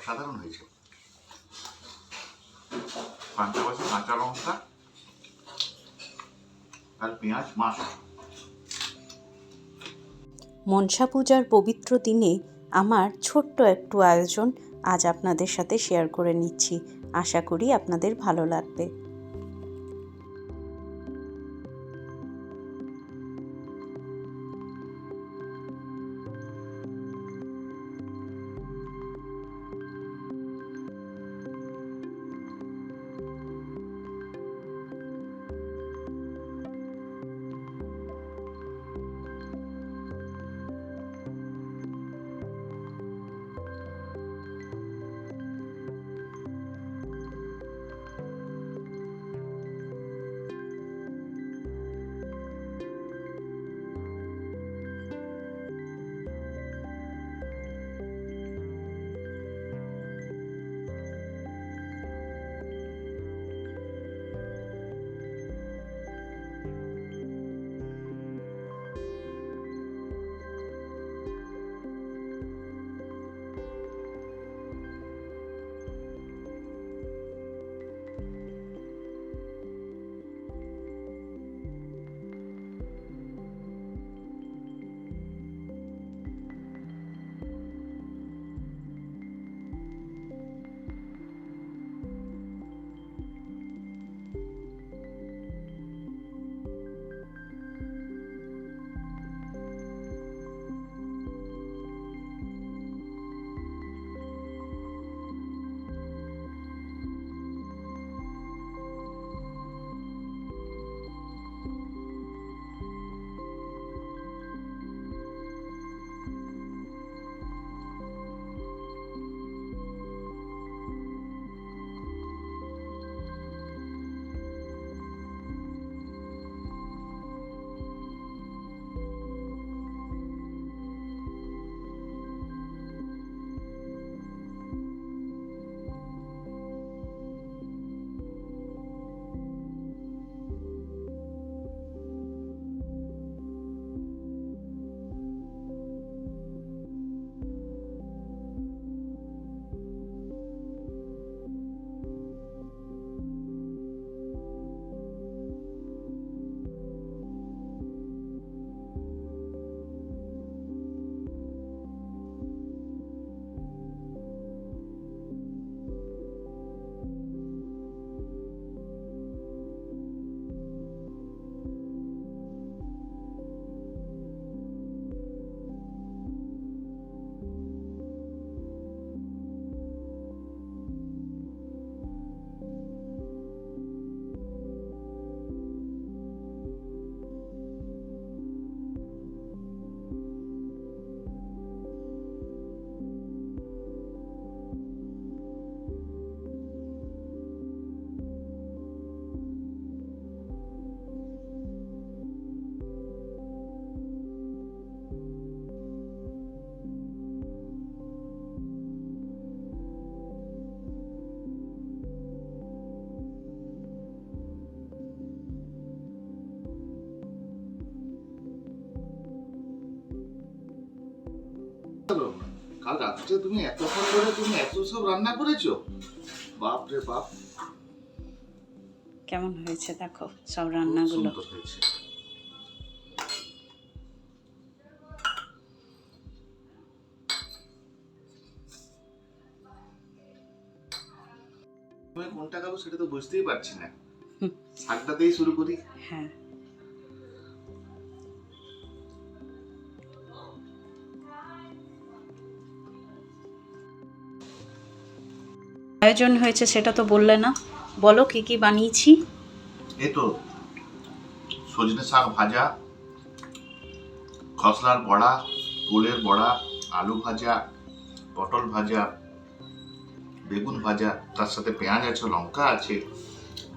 অসাধারণ হয়েছে। পান্তাভাতে কাঁচা লঙ্কা আর পেঁয়াজ মাছ। মনসা পূজার পবিত্র দিনে আমার ছোট্ট একটু আয়োজন আজ আপনাদের সাথে শেয়ার করে নিচ্ছি। আশা করি আপনাদের ভালো লাগবে। কাল রাত্রে তুমি এতক্ষণ ধরে তুমি এত সব রান্না করেছো? বাপ রে বাপ, কেমন হয়েছে দেখো সব রান্নাগুলো। সুন্দর হয়েছে। তুমি কোনটা খাবো সেটা তো বুঝতেই পারছি না। শাকটাতেই শুরু করি। হ্যাঁ, আয়োজন হয়েছে সেটা তো বললে না, বলো কি কি বানিয়েছি। এই তো সজনে শাক ভাজা, খসলার বড়া, ওলের বড়া, আলু ভাজা, পটল ভাজা, বেগুন ভাজা, তার সাথে পেঁয়াজ আছে, লঙ্কা আছে,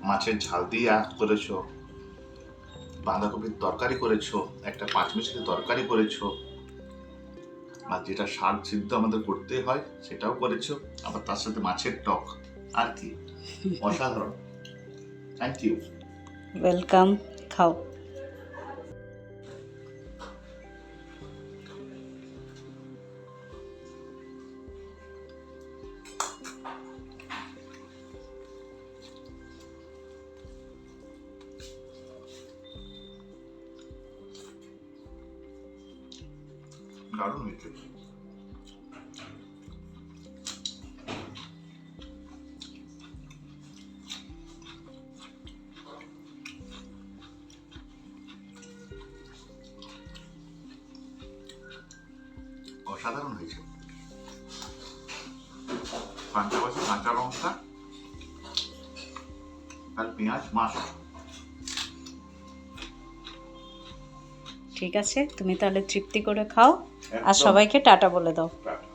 মাছের ঝাল দিয়া করেছো, বাঁধাকপির তরকারি করেছো, একটা পাঁচমিশালি তরকারি করেছো, আর যেটা শাক সিদ্ধ আমাদের করতে হয় সেটাও করেছো, আবার তার সাথে মাছের টক। আর কি, অসাধারণ। Thank you. ওয়েলকাম, খাও। দারুণ মিষ্টি। অসাধারণ হয়েছে। পাঞ্চাপাশি কাঁচা লঙ্কা আর পেঁয়াজ মাছ। ঠিক আছে, তুমি তাহলে তৃপ্তি করে খাও আর একদম। সবাইকে টাটা বলে দাও। টাটা।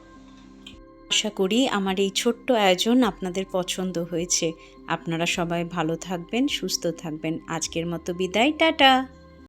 আশা করি আমার এই ছোট্ট আয়োজন আপনাদের পছন্দ হয়েছে। আপনারা সবাই ভালো থাকবেন, সুস্থ থাকবেন। আজকের মতো বিদায়, টাটা।